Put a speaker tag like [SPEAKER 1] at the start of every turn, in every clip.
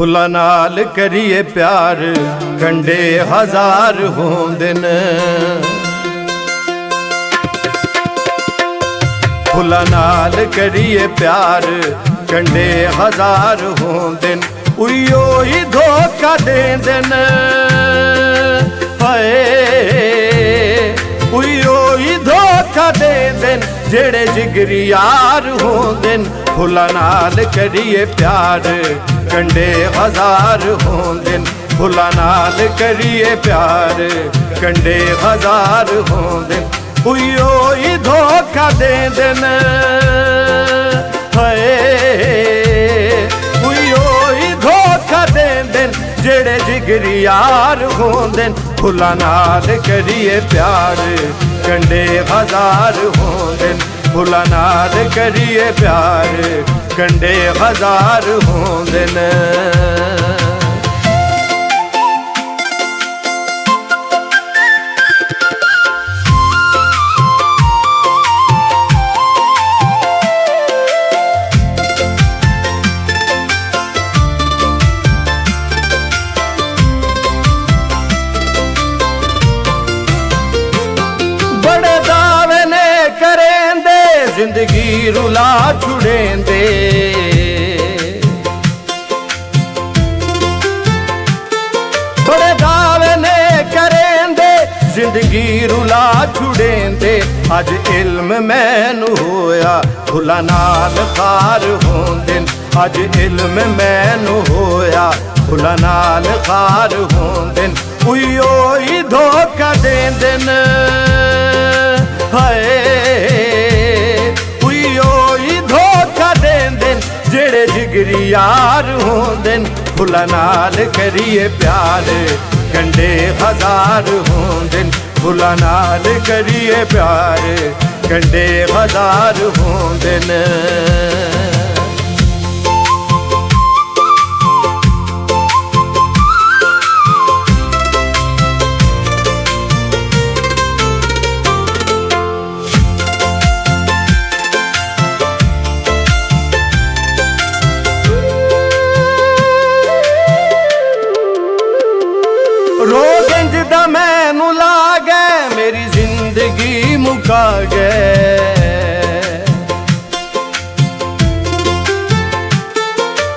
[SPEAKER 1] फुल्लां नाल करिए प्यार कंडे हजार होंदे न। फुल्लां नाल करिए प्यार कंडे हजार होंदे न। उइयो ही धोखा देंदे न। हाय उइयो ही धोखा देंदे न जेड़े जिगरी यार होंदे न। फुल्लां नाल करिए प्यार कंडे हजार होंदे न। फुल्लां नाल करिए प्यार कंडे हजार होंदे न। उइयो ही धोखा देंदे न। हाय उइयो ही धोखा देंदे न जेड़े जिगरी यार होंदे न। फुल्लां नाल करिए प्यार कंडे हजार होंदे न। फुल्लां नाल करिए प्यार कंडे हजार होंदे न। जिंदगी रुला छुड़ेंदे बड़े दावे ने करेंदे जिंदगी रुला छुड़ेंदे। अज इल्म मैनू होया फुल्लां नाल खार होंदे न। अज इल्म मैनू होया फुल्लां नाल खार होंदे न। उइयो ही धोखा देंदे न। हाय जेड़े जिगरी यार होंदे न। फुल्लां नाल करिए प्यार कंडे हजार होंदे न। फुल्लां नाल करिए प्यार कंडे हजार होंदे न। रोग इंज दा मैनू लागे मेरी जिंदगी मुका गए।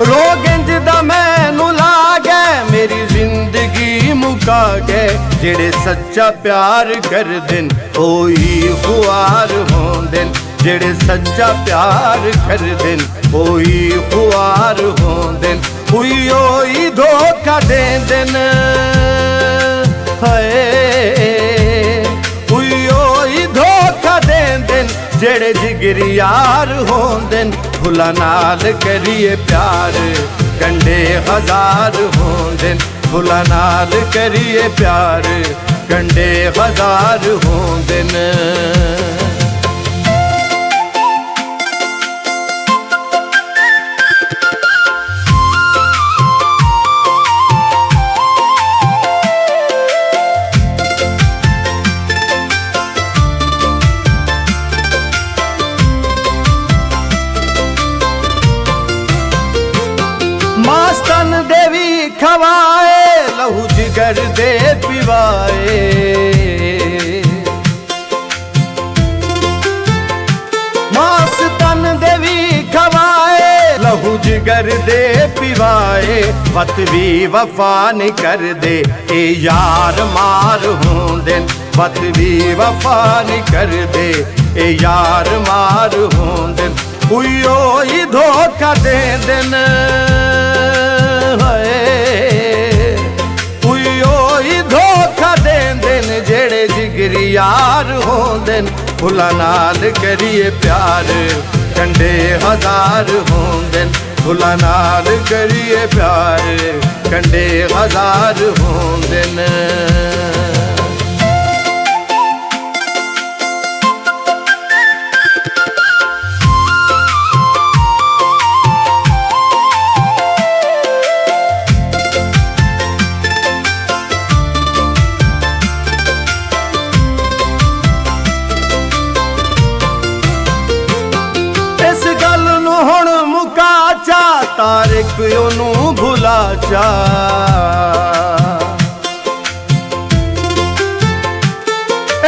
[SPEAKER 1] रोग इंज दा मैनू लागे मेरी जिंदगी मुका गए। जेड़े सच्चा प्यार करदे न ओही खुआर होंदे न। जेड़े सच्चा प्यार करदे न ओही खुआर होंदे न। उइयो ही धोखा देंदे न। हाय उइयो ही धोखा देंदे न जेड़े जिगरी यार होंदे न। फुल्लां नाल करिए प्यार कंडे हजार होंदे न। फुल्लां नाल करिए प्यार कंडे हजार होंदे न। मास्तन देवी खवाए लहू जिगर दे पिवाए। मास्तन देवी खवाए लहू जिगर दे पिवाए। वत भी वफा नहीं कर दे ए यार मार होंदे न। वत भी वफा नहीं कर दे ए यार मार होंदे न। उइयो ही धोखा देंदे न। उइयो ही धोखा देंदे न जेड़े जिगरी यार होंदे न। फुल्लां नाल करिए प्यार कंडे हजार होंदे न। फुल्लां नाल करिए प्यार कंडे हजार होंदे न। ਤਾਰਿਕ ਉਹਨੂੰ ਭੁਲਾ ਜਾ।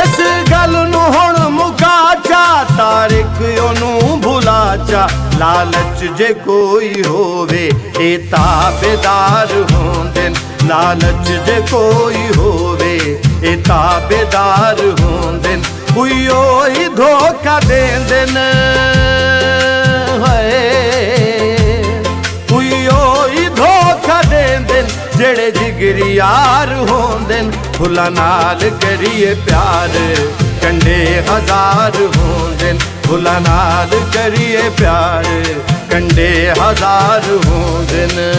[SPEAKER 1] ਇਸ ਗੱਲ ਨੂੰ ਹੁਣ ਮੁਕਾ ਜਾ, ਤਾਰਿਕ ਉਹਨੂੰ ਭੁਲਾ ਜਾ। ਲਾਲਚ ਜੇ ਕੋਈ ਹੋਵੇ ਇਹ ਤਾਬੇਦਾਰ ਹੁੰਦੇ ਨੇ, ਲਾਲਚ ਜੇ ਕੋਈ ਹੋਵੇ ਇਹ ਤਾਬੇਦਾਰ ਹੁੰਦੇ ਨੇ। ਉਈਓ ਹੀ ਧੋਖਾ ਦੇਂਦੇ ਨੇ, ਉਈਓ ਹੀ ਧੋਖਾ ਦੇਂਦੇ ਨੇ ਜਿਹੜੇ ਜਿਗਰੀ ਯਾਰ ਹੁੰਦੇ ਨੇ। ਫੁੱਲਾਂ ਨਾਲ ਕਰੀਏ ਪਿਆਰ ਕੰਡੇ ਹਜ਼ਾਰ ਹੁੰਦੇ ਨੇ, ਫੁੱਲਾਂ ਨਾਲ ਕਰੀਏ ਪਿਆਰ ਕੰਡੇ ਹਜ਼ਾਰ ਹੁੰਦੇ ਨੇ।